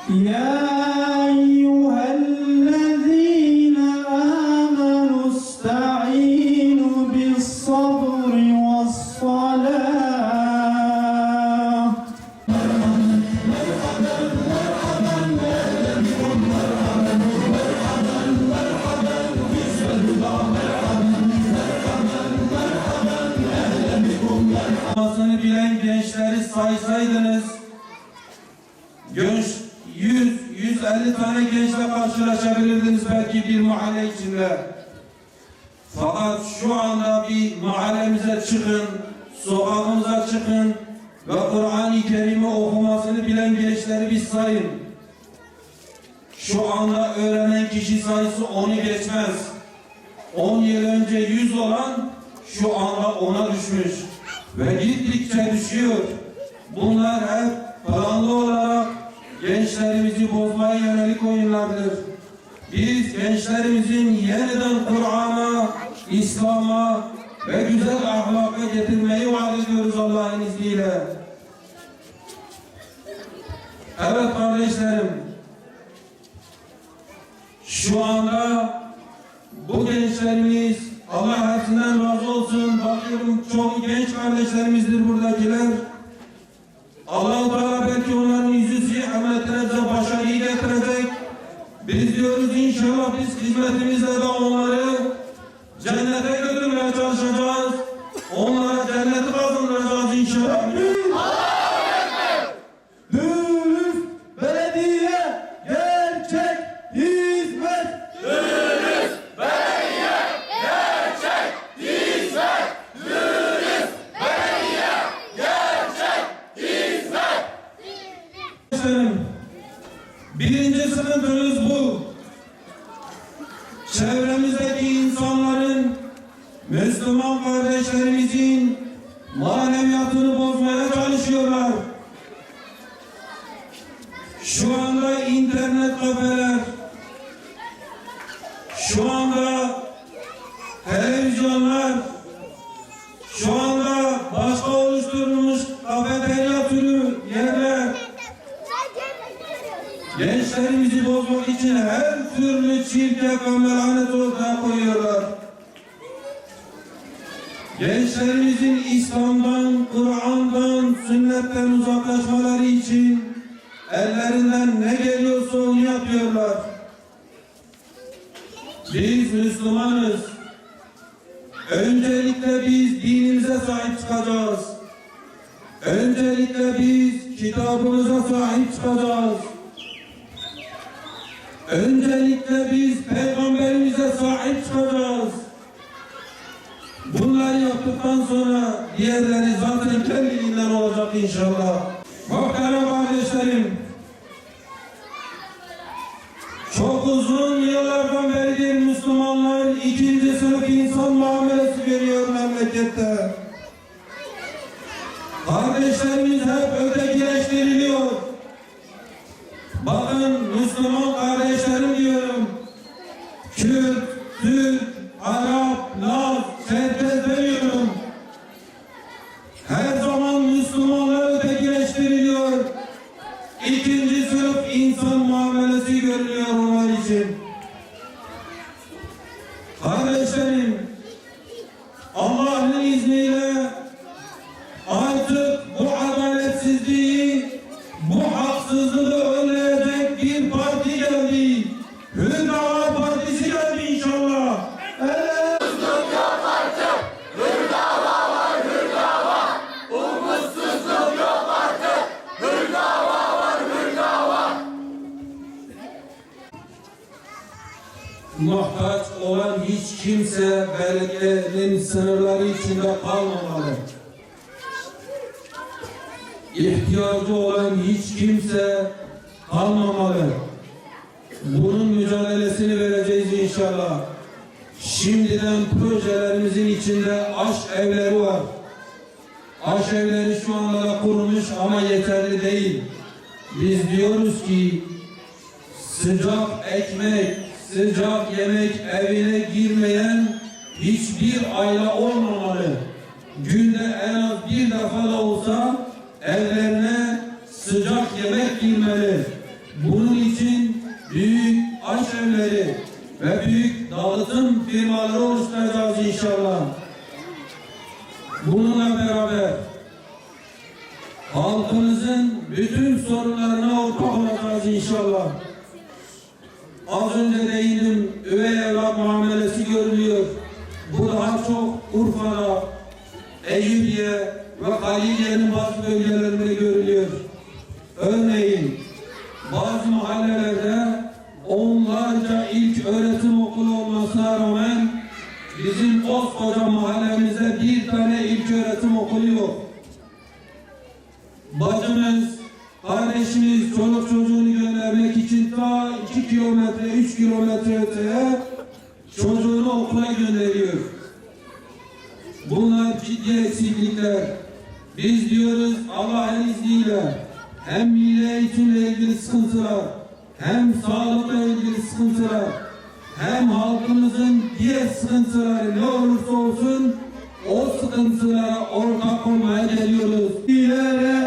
يا أيها الذين آمنوا استعينوا بالصبر والصلاة Olmasını bilen gençleri saysaydınız 100-150 tane gençle karşılaşabilirdiniz belki bir mahalle içinde. Fakat şu anda bir mahallemize çıkın, sokağımıza çıkın ve Kur'an-ı Kerim'i okumasını bilen gençleri bir sayın. Şu anda öğrenen kişi sayısı 10'u geçmez. 10 yıl önce 100 olan şu anda 10'a düşmüş ve gittikçe düşüyor. Bunlar hep planlı olarak gençlerimizi bozmaya yönelik oyunlardır. Biz gençlerimizin yeniden Kur'an'a, İslam'a ve güzel ahlaka getirmeyi vaat ediyoruz Allah'ın izniyle. Evet kardeşlerim, şu anda bu gençlerimiz, Allah hepsinden razı olsun, bakıyorum çok genç kardeşlerimizdir buradakiler. Allah-u Teala belki onların yüzü zihmetine bize başarıyı getirecek. Biz diyoruz inşallah biz hizmetimizle de onları cennete götürmeye çalışacağız. Onlara cenneti kazandıracağız inşallah. Dürüst belediye gerçek hizmet. Dürüst belediye gerçek hizmet. Dürüst belediye gerçek hizmet. Birinci sıkıntımız bu. Çevremizdeki insanların, Müslüman kardeşlerimizin maneviyatını bozmaya çalışıyorlar. Şu anda internet kafeler, şu anda televizyonlar, şu anda başka oluşturulmuş kafeterya türü yerler, gençlerimizi bozmak için her türlü çirkef ve melanet ortaya koyuyorlar. Gençlerimizin İslam'dan, Kur'an'dan, sünnetten uzaklaşmaları için ellerinden ne geliyorsa onu yapıyorlar. Biz Müslümanız. Öncelikle biz dinimize sahip çıkacağız. Öncelikle biz kitabımıza sahip çıkacağız. Öncelikle biz peygamberimize sahip çıkacağız. Bunları yaptıktan sonra diğerleri zaten kendiliğinden olacak inşallah. Muhterem kardeşlerim, çok uzun yıllardan beridir Müslümanlar ikinci sınıf insan muamelesi görüyor memlekette. Kardeşlerimiz hep ötekileştiriliyor. Bakın Müslüman kardeşlerim diyorum. Kürt, Türk, Arap, Laz, Çerkez demiyorum. Her zaman Müslümanlar ötekileştiriliyor. İkinci sınıf insan muamelesi görülüyor onlar için. Kardeşlerim, Allah'ın izniyle artık bu adaletsizliği, bu haksızlığı önleyecek bir parti geldi. Hüdava Partisi geldi inşallah. Umutsuzluk yok artık. Hürdava var hürdava. Umutsuzluk yok artık. Hürdava var hürdava. Muhtaç olan hiç kimse belgenin sınırları içinde kalmamalı. İhtiyacı olan hiç kimse kalmamalı. Bunun mücadelesini vereceğiz inşallah. Şimdiden projelerimizin içinde aş evleri var. Aş evleri şu anda da kurulmuş ama yeterli değil. Biz diyoruz ki sıcak ekmek, sıcak yemek evine girmeyen hiçbir aile olmamalı. Günde en az bir defa da olsa evlerine sıcak yemek girmeli. Bunun için büyük aşevleri ve büyük dağıtım firmaları oluşturacağız inşallah. Bununla beraber halkımızın bütün sorunlarına ortak olacağız inşallah. Az önce değindim, üvey evlat muamelesi görülüyor. Bu daha çok Urfa'da, Eyüpiye ve Haliliye'nin bazı bölgelerinde görülüyor. Örneğin bazı mahallelerde onlarca ilk öğretim okulu olmasına rağmen bizim koskoca mahallemizde bir tane ilk öğretim okulu yok. Bacımız, kardeşimiz çoluk çocuğunu göndermek için ta 2 kilometre, 3 kilometre öteye çocuğunu okula gönderiyor. Bunlar ciddi eksiklikler. Biz diyoruz Allah'ın izniyle hem milli eğitimle ilgili sıkıntılar, hem sağlıkla ilgili sıkıntılar, hem halkımızın diğer sıkıntıları ne olursa olsun o sıkıntılara ortak olmaya geliyoruz. İlere